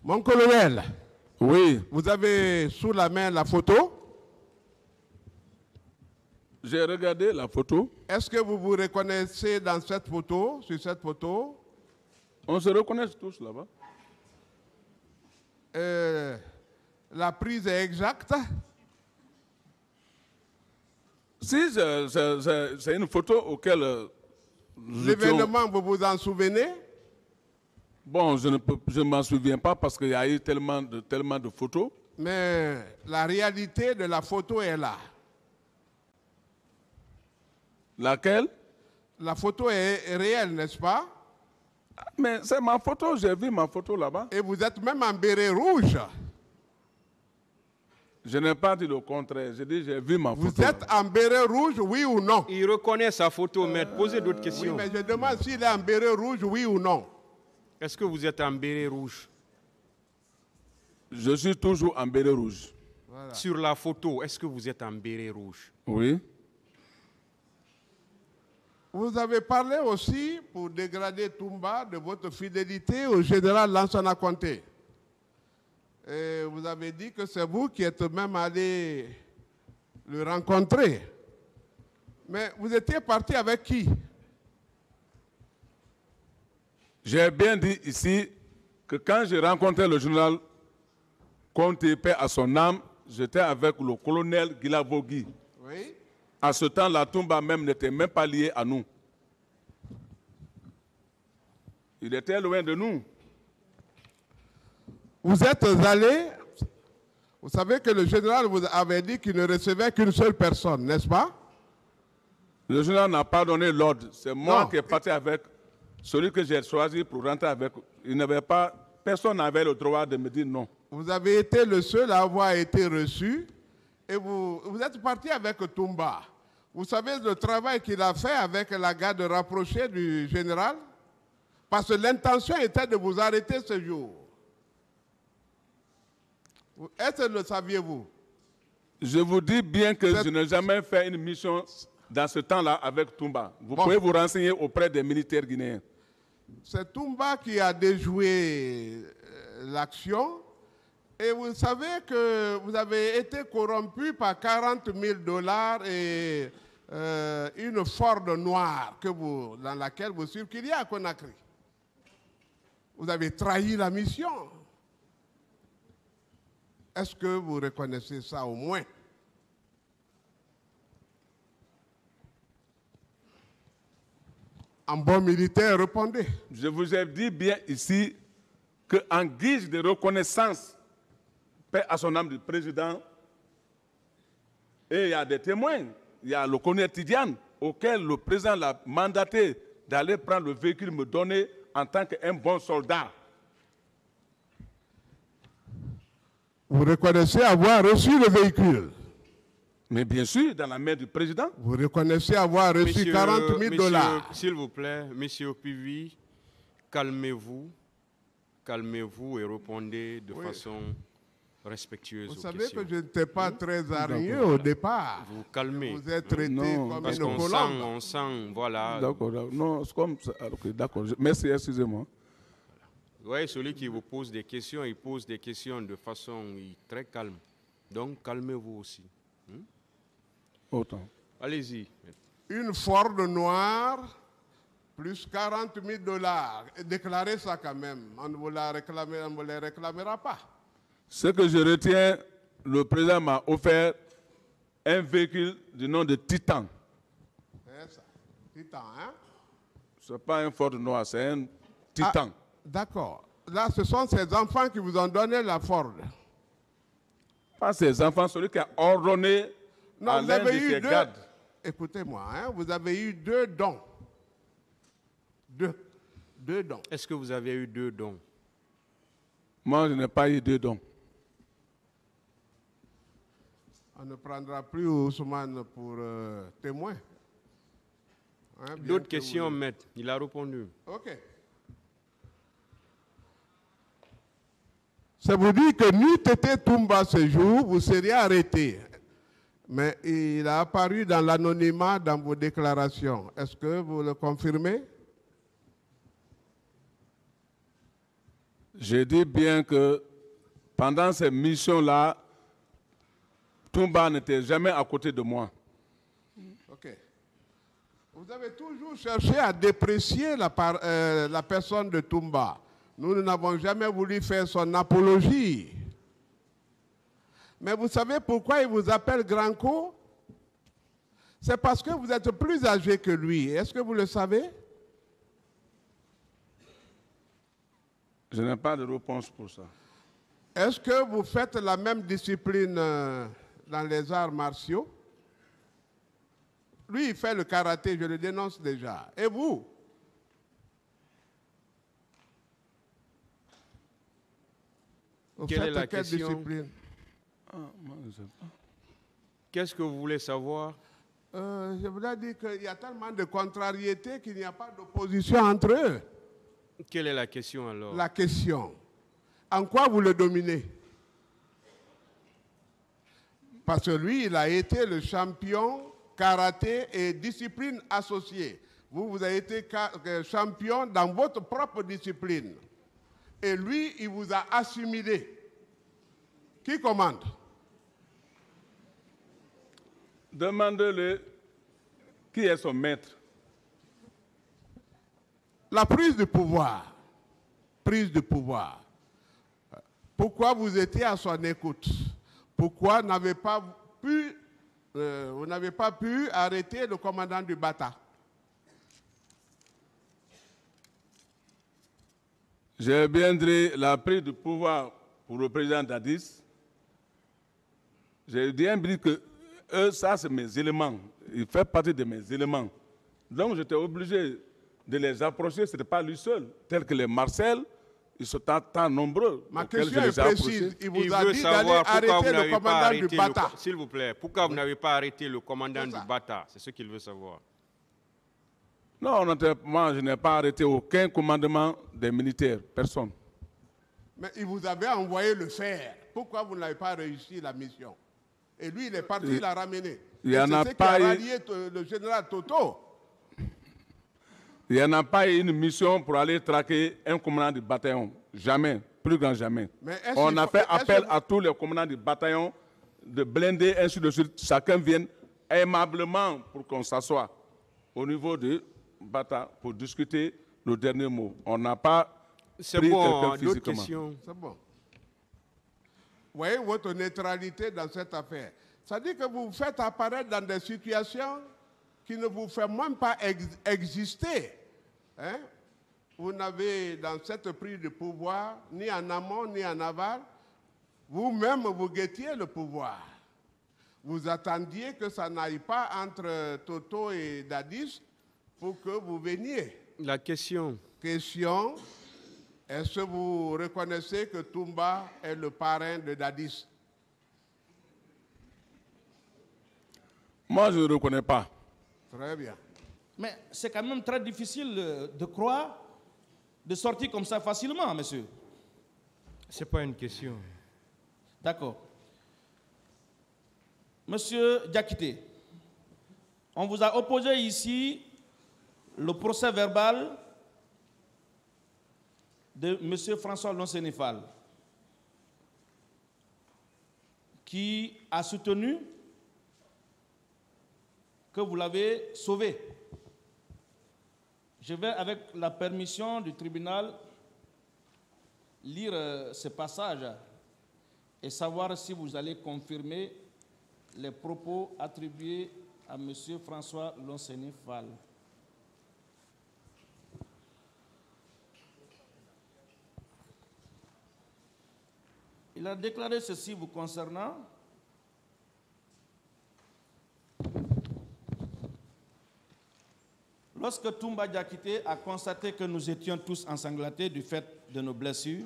Mon colonel, Oui, vous avez sous la main la photo. j'ai regardé la photo. Est-ce que vous vous reconnaissez dans cette photo, sur cette photo? On se reconnaît tous là-bas. La prise est exacte? Si c'est une photo auquel L'événement, vous vous en souvenez? Bon, je ne m'en souviens pas parce qu'il y a eu tellement de photos. Mais la réalité de la photo est là. Laquelle? La photo est réelle, n'est-ce pas? Mais c'est ma photo, j'ai vu ma photo là-bas. Et vous êtes même en béret rouge. Je n'ai pas dit le contraire, j'ai dit j'ai vu ma photo. Vous êtes en béret rouge, oui ou non? Il reconnaît sa photo, maître. Posez d'autres Oui, questions. mais je demande s'il est en béret rouge, oui ou non? Est-ce que vous êtes en béret rouge? Je suis toujours en béret rouge. Voilà. Sur la photo, est-ce que vous êtes en béret rouge? Oui. Vous avez parlé aussi, pour dégrader Toumba, de votre fidélité au général Lansana Conté. Et vous avez dit que c'est vous qui êtes même allé le rencontrer. Mais vous étiez parti avec qui? J'ai bien dit ici que quand j'ai rencontré le général Conté, paix à son âme, j'étais avec le colonel Guilavogui. Oui. À ce temps, la Toumba même n'était même pas liée à nous. Il était loin de nous. Vous êtes allé, vous savez que le général vous avait dit qu'il ne recevait qu'une seule personne, n'est-ce pas? Le général n'a pas donné l'ordre. C'est moi Non. qui est parti avec celui que j'ai choisi pour rentrer avec. Il n'avait pas, personne n'avait le droit de me dire non. Vous avez été le seul à avoir été reçu et vous êtes parti avec Toumba. Vous savez le travail qu'il a fait avec la garde rapprochée du général? Parce que l'intention était de vous arrêter ce jour. Est-ce que le saviez-vous? Je vous dis bien que je n'ai jamais fait une mission dans ce temps-là avec Toumba. Vous Bon. pouvez vous renseigner auprès des militaires guinéens. C'est Toumba qui a déjoué l'action. Et vous savez que vous avez été corrompu par 40 000 $ et une Ford noire dans laquelle vous circuliez à Conakry. Vous avez trahi la mission. Est-ce que vous reconnaissez ça au moins? En bon militaire, répondez. Je vous ai dit bien ici qu'en guise de reconnaissance, paix à son âme du président, et il y a des témoins, il y a le colonel Tidiane, auquel le président l'a mandaté d'aller prendre le véhicule, me donner en tant qu'un bon soldat. Vous reconnaissez avoir reçu le véhicule? Mais bien sûr, dans la main du président. Vous reconnaissez avoir reçu 40 000 $? S'il vous plaît, monsieur Pivi, calmez-vous. Calmez-vous et répondez de façon respectueuse aux Vous savez questions. que je n'étais pas très hargneux au départ. Vous calmez. Vous êtes traité comme Parce une qu'on colombe. on sent, voilà. D'accord, non, c'est comme ça. Okay, d'accord, merci, excusez-moi. Vous voyez, celui qui vous pose des questions, il pose des questions de façon très calme. Donc, calmez-vous aussi. Autant. Allez-y. Une Ford noire plus 40 000 $. Déclarez ça quand même. On ne vous les réclamera pas. Ce que je retiens, le président m'a offert un véhicule du nom de Titan. C'est ça. Titan, hein? Ce n'est pas un Ford noir, c'est un Titan. Ah, d'accord. Là, ce sont ces enfants qui vous ont donné la Ford. Pas ses enfants, celui qui a ordonné Non, à vous l'un de avez eu ses deux. gardes. Écoutez-moi, hein, vous avez eu 2 dons. Deux dons. Est-ce que vous avez eu 2 dons? Moi, je n'ai pas eu 2 dons. On ne prendra plus Ousmane pour témoin. Hein, bien D'autres que questions, vous- maître? Il a répondu. OK. Ça vous dit que n'eût été Toumba ce jour, vous seriez arrêté. Mais il a apparu dans l'anonymat dans vos déclarations. Est-ce que vous le confirmez? Je dis bien que pendant ces missions-là, Toumba n'était jamais à côté de moi. Ok. Vous avez toujours cherché à déprécier la personne de Toumba. Nous n'avons jamais voulu faire son apologie. Mais vous savez pourquoi il vous appelle Granco? C'est parce que vous êtes plus âgé que lui. Est-ce que vous le savez? Je n'ai pas de réponse pour ça. Est-ce que vous faites la même discipline dans les arts martiaux? Lui, il fait le karaté, je le dénonce déjà. Et vous? Vous Quelle est faites la quelle question? discipline? Moi, je ne sais pas. Qu'est-ce que vous voulez savoir? Je voulais dire qu'il y a tellement de contrariétés qu'il n'y a pas d'opposition entre eux. Quelle est la question alors? La question, en quoi vous le dominez? Parce que lui, il a été le champion karaté et discipline associée. Vous avez été champion dans votre propre discipline. Et lui, il vous a assimilé. Qui commande? Demandez-le qui est son maître. La prise de pouvoir. Prise de pouvoir. Pourquoi vous étiez à son écoute? Pourquoi vous n'avez pas pu arrêter le commandant du Bata? J'ai bien dit la prise de pouvoir pour le président Dadis. J'ai bien dit que ça, c'est mes éléments. Il fait partie de mes éléments. Donc, j'étais obligé de les approcher. Ce n'était pas lui seul. Tels que les Marcel, ils sont tant nombreux. Ma question est précise. Il vous a dit d'aller arrêter le commandant du Bata. S'il vous plaît, pourquoi vous n'avez pas arrêté le commandant du Bata? C'est ce qu'il veut savoir. Non, moi, je n'ai pas arrêté aucun commandement des militaires. Personne. Mais il vous avait envoyé le faire. Pourquoi vous n'avez pas réussi la mission? Et lui, il est parti, il l'a ramené. Il y en a c'est ce pas qui a rallié le général Toto. Il n'y en a pas une mission pour aller traquer un commandant du bataillon. Jamais, plus grand jamais. On a fait appel à tous les commandants du bataillon de blinder, ainsi de suite. Chacun vienne aimablement pour qu'on s'assoie au niveau du Bata pour discuter le dernier mot. On n'a pas pris quelqu'un physiquement. C'est bon. Vous voyez votre neutralité dans cette affaire. Ça dit que vous vous faites apparaître dans des situations qui ne vous font même pas exister. Hein? Vous n'avez dans cette prise de pouvoir, ni en amont, ni en aval, vous-même vous guettiez le pouvoir. Vous attendiez que ça n'aille pas entre Toto et Dadis pour que vous veniez. La question. Question, est-ce que vous reconnaissez que Toumba est le parrain de Dadis? Moi, je ne le reconnais pas. Très bien. Mais c'est quand même très difficile de croire, de sortir comme ça facilement, monsieur. Ce n'est pas une question. D'accord. Monsieur Diakité, on vous a opposé ici le procès verbal de monsieur François Lonsénéfal, qui a soutenu que vous l'avez sauvé. Je vais, avec la permission du tribunal, lire ce passage et savoir si vous allez confirmer les propos attribués à M. François Lonsénéfal. Il a déclaré ceci vous concernant. Lorsque Toumba Diakité a constaté que nous étions tous ensanglantés du fait de nos blessures,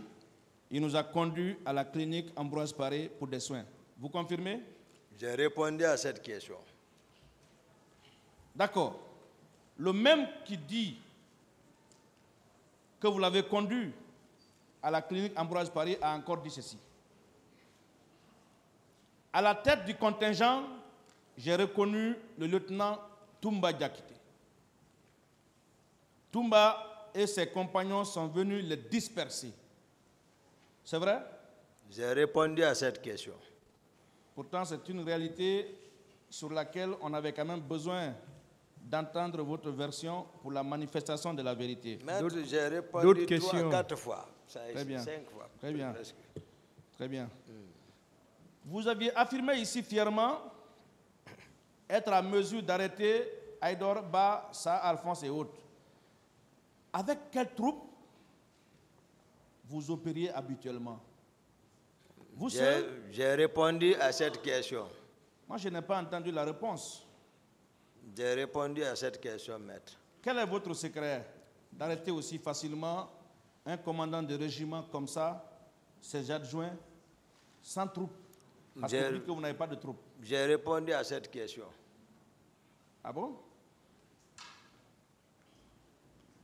il nous a conduits à la clinique Ambroise Paré pour des soins. Vous confirmez? J'ai répondu à cette question. D'accord. Le même qui dit que vous l'avez conduit à la clinique Ambroise Paré a encore dit ceci. À la tête du contingent, j'ai reconnu le lieutenant Toumba Diakité. Toumba et ses compagnons sont venus les disperser. C'est vrai? J'ai répondu à cette question. Pourtant, c'est une réalité sur laquelle on avait quand même besoin d'entendre votre version pour la manifestation de la vérité. Maître, j'ai répondu d'autres 3 questions? 4 fois. Ça Très bien. 5 fois. Très bien. Presque. Très bien. Vous aviez affirmé ici fièrement être à mesure d'arrêter Aïdor, Ba, Sa, Alphonse et autres. Avec quelles troupes vous opériez habituellement? Vous seul? J'ai répondu à cette question. Moi, je n'ai pas entendu la réponse. J'ai répondu à cette question, maître. Quel est votre secret d'arrêter aussi facilement un commandant de régiment comme ça, ses adjoints, sans troupes? Parce que vous dites que vous n'avez pas de troupes. J'ai répondu à cette question. Ah bon?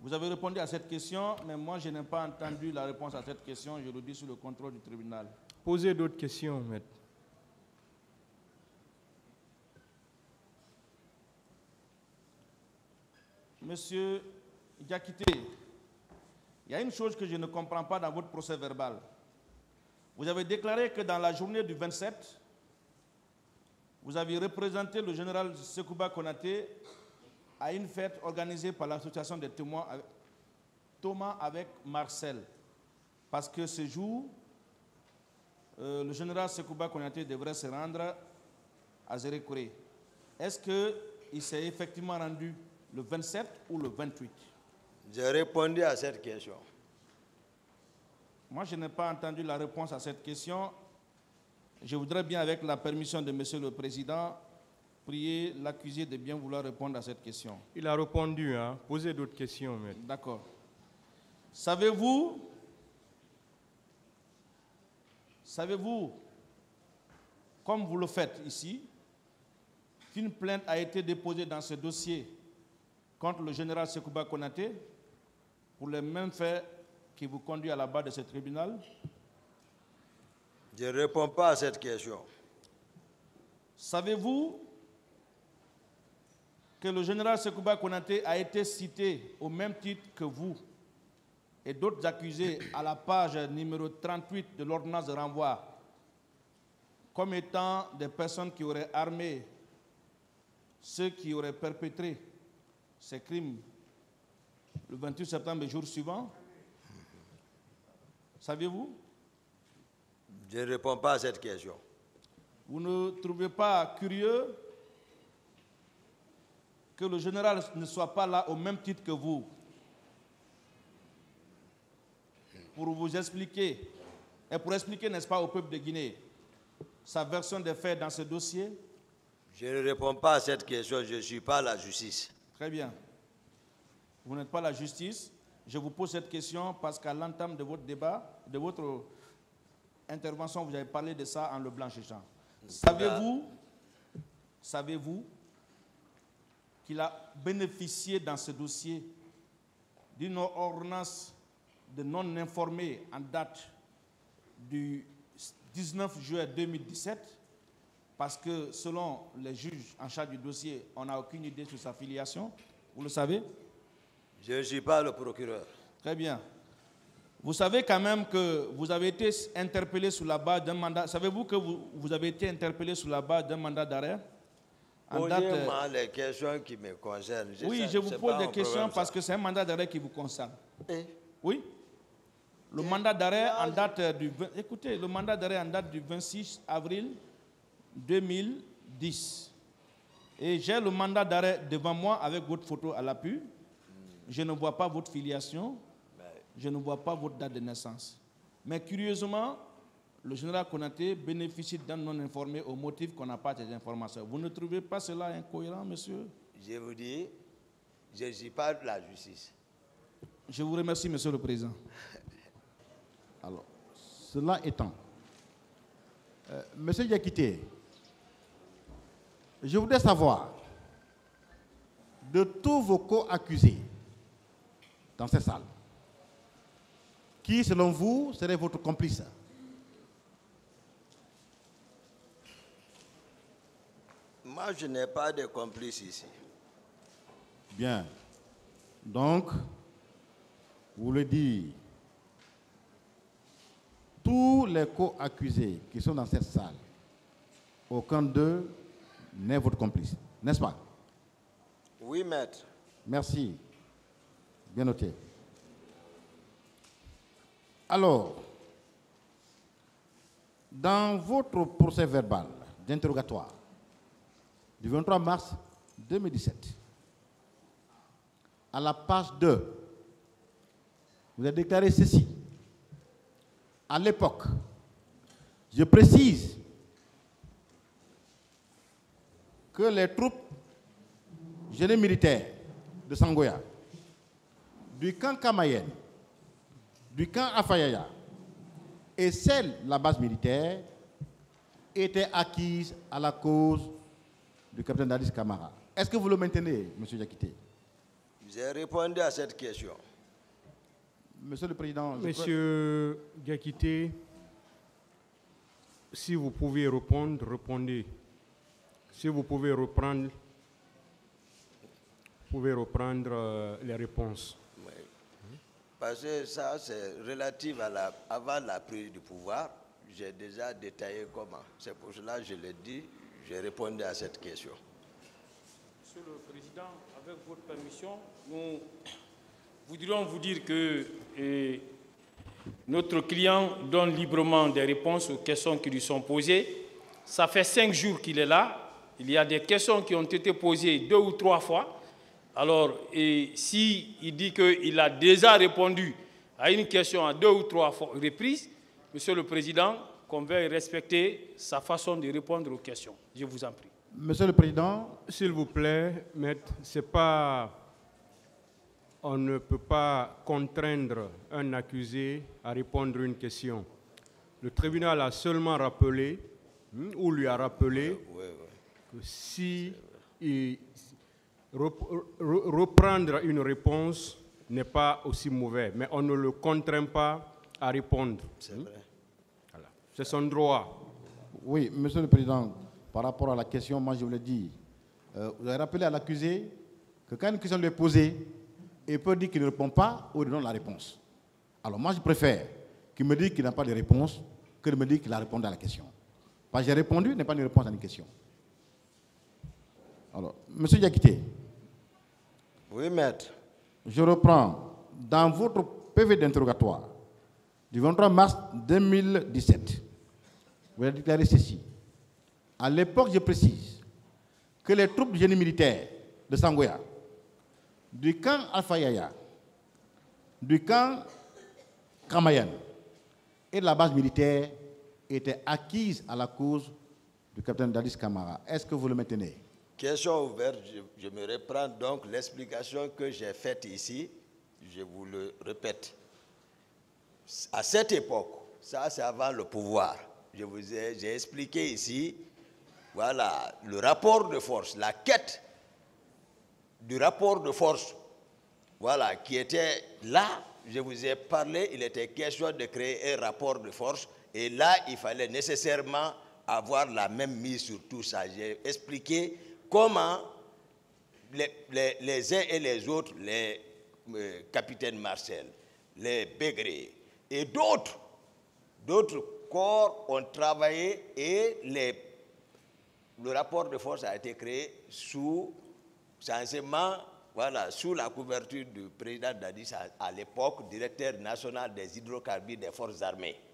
Vous avez répondu à cette question, mais moi, je n'ai pas entendu la réponse à cette question. Je le dis sous le contrôle du tribunal. Posez d'autres questions, maître. Monsieur Diakité, il y a une chose que je ne comprends pas dans votre procès verbal. Vous avez déclaré que dans la journée du 27, vous aviez représenté le général Sekouba Konaté à une fête organisée par l'association des témoins Thomas avec Marcel. Parce que ce jour, le général Sekouba Konaté devrait se rendre à Zérékouré. Est-ce qu'il s'est effectivement rendu le 27 ou le 28? J'ai répondu à cette question. Moi, je n'ai pas entendu la réponse à cette question. Je voudrais bien, avec la permission de Monsieur le Président, prier l'accusé de bien vouloir répondre à cette question. Il a répondu, hein. Posez d'autres questions, maître. D'accord. Savez-vous, comme vous le faites ici, qu'une plainte a été déposée dans ce dossier contre le général Sekouba Konaté pour les mêmes faits qui vous conduit à la barre de ce tribunal? Je ne réponds pas à cette question. Savez-vous que le général Sekouba Konaté a été cité au même titre que vous et d'autres accusés à la page numéro 38 de l'ordonnance de renvoi comme étant des personnes qui auraient armé ceux qui auraient perpétré ces crimes le 28 septembre, le jour suivant? Saviez-vous? Je ne réponds pas à cette question. Vous ne trouvez pas curieux que le général ne soit pas là au même titre que vous pour vous expliquer, et pour expliquer, n'est-ce pas, au peuple de Guinée, sa version des faits dans ce dossier? Je ne réponds pas à cette question, je ne suis pas la justice. Très bien. Vous n'êtes pas la justice. Je vous pose cette question parce qu'à l'entame de votre débat, de votre intervention, vous avez parlé de ça en le blanchissant. Savez-vous qu'il a bénéficié dans ce dossier d'une ordonnance de non-informé en date du 19 juillet 2017, parce que selon les juges en charge du dossier, on n'a aucune idée sur sa filiation? Vous le savez? Je ne suis pas le procureur. Très bien. Vous savez quand même que vous avez été interpellé sous la base d'un mandat. Savez-vous que vous avez été interpellé sous la base d'un mandat d'arrêt? Posez-moi les questions qui me concernent. Oui, je vous pose des questions parce que c'est un mandat d'arrêt qui vous concerne. Oui. Le mandat d'arrêt en date du... Écoutez, le mandat d'arrêt en date du 26 avril 2010. Et j'ai le mandat d'arrêt devant moi avec votre photo à l'appui. Je ne vois pas votre filiation. Je ne vois pas votre date de naissance. Mais curieusement, le général Konaté bénéficie d'un non-informé au motif qu'on n'a pas ces informations. Vous ne trouvez pas cela incohérent, monsieur? Je vous dis, je ne suis pas de la justice. Je vous remercie, monsieur le Président. Alors, cela étant, monsieur Diakité, je voudrais savoir, de tous vos co-accusés dans cette salle, qui, selon vous, serait votre complice? Moi, je n'ai pas de complice ici. Bien. Donc, vous le dites, tous les co-accusés qui sont dans cette salle, aucun d'eux n'est votre complice, n'est-ce pas? Oui, maître. Merci. Bien noté. Alors, dans votre procès verbal d'interrogatoire du 23 mars 2017, à la page 2, vous avez déclaré ceci. À l'époque, je précise que les troupes génie militaires de Sangoya, du camp Kamayen, du camp Afayaya et celle de la base militaire étaient acquises à la cause du capitaine Dadis Camara. Est-ce que vous le maintenez, M. Diakité? J'ai répondu à cette question. Monsieur le Président, Monsieur Diakité, si vous pouvez répondre, répondez. Si vous pouvez reprendre les réponses. Oui. Parce que ça, c'est relatif à avant la prise du pouvoir. J'ai déjà détaillé comment. C'est pour cela que je l'ai dit, j'ai répondu à cette question. Monsieur le Président, avec votre permission, nous voudrions vous dire que notre client donne librement des réponses aux questions qui lui sont posées. Ça fait 5 jours qu'il est là. Il y a des questions qui ont été posées 2 ou 3 fois. Alors, s'il dit qu'il a déjà répondu à une question à 2 ou 3 reprises, Monsieur le Président, qu'on veuille respecter sa façon de répondre aux questions. Je vous en prie. Monsieur le Président, s'il vous plaît, maître, on ne peut pas contraindre un accusé à répondre à une question. Le tribunal a seulement rappelé, ou lui a rappelé, que si reprendre une réponse n'est pas aussi mauvais, mais on ne le contraint pas à répondre. C'est vrai. Voilà. C'est son droit. Oui, Monsieur le Président, par rapport à la question, moi je vous l'ai dit, vous avez rappelé à l'accusé que quand une question lui est posée, il peut dire qu'il ne répond pas ou il donne la réponse. Alors moi je préfère qu'il me dise qu'il n'a pas de réponse que de me dire qu'il a répondu à la question. Parce que j'ai répondu n'est pas une réponse à une question. Alors, Monsieur Diakité. Oui, maître. Je reprends. Dans votre PV d'interrogatoire du 23 mars 2017, vous avez déclaré ceci. À l'époque, je précise que les troupes du génie militaire de Sangoya, du camp Alpha-Yaya, du camp Kamayan et de la base militaire étaient acquises à la cause du capitaine Dadis Camara. Est-ce que vous le maintenez? Question ouverte, je me reprends donc l'explication que j'ai faite ici, je vous le répète. À cette époque, ça c'est avant le pouvoir, j'ai expliqué ici, voilà, le rapport de force, la quête du rapport de force, voilà, qui était là, je vous ai parlé, il était question de créer un rapport de force, et là, il fallait nécessairement avoir la même mise sur tout ça. J'ai expliqué comment les uns et les autres, les capitaines Marcel, les Bégré et d'autres corps ont travaillé et le rapport de force a été créé sous la couverture du président Dadis à l'époque, directeur national des hydrocarbures des forces armées.